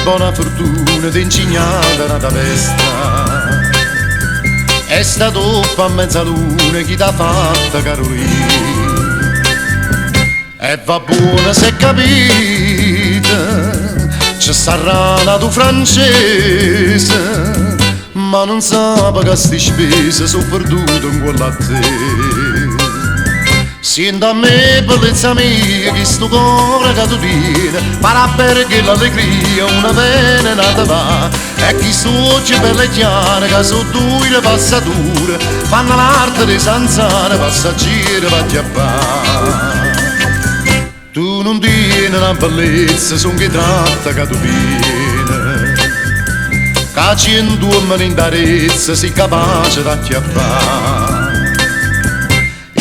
buona fortuna di insegnare una festa. È stato a mezzaluna chi t'ha fatta Carolina. E va buona se capita, c'è sarà tu francese, ma non sa che sti spese sono perdute in quella a te. Senti a me, bellezza mia, che sto cuore che tu tieni, farà perché l'allegria una vena nata va. E chi sto occhi belle chiare, che sono due le passature, fanno l'arte di zanzare, passaggeri va a chiappare. Tu non tieni la bellezza, son che tratta che tu vieni, che cento uomini in darezza sei capace di acchiappare.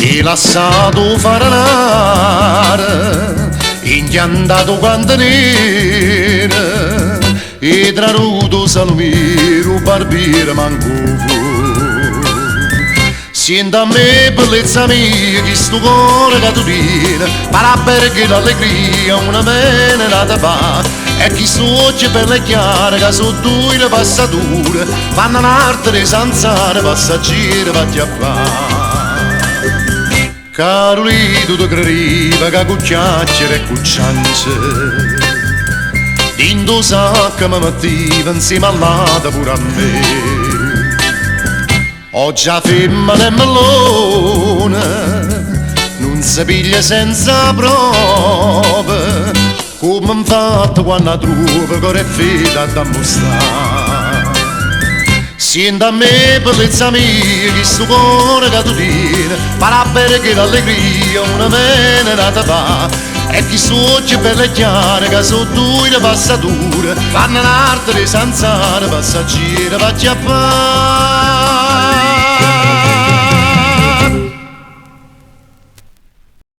E lasciato fare l'are, inchiantato quanto nera, e traruto salmiro, barbiere manco fu. Senti a me, bellezza mia, che sto cuore che tu tieni, farà perché l'allegria una vena nata fa. E chi sto occhi belle chiare, che sono due le passature, fanno l'arte di zanzare, passaggeri va a chiappare. Carolina, tu ti crediva che con chiacchiere e con ciance Dindo sacca mi mettiva insieme all'altra pure a me. Oggi la femmina è mellone, non si piglia senza prove, come infatti quando la trova che è fida da mostrare. Senti a me, bellezza mia, che sto cuore che tu tieni, farà perché l'allegria una vena nata va. E chi sto occhi belle chiare, che sono due le passature, fanno l'arte di zanzare, passaggeri va a chiappare.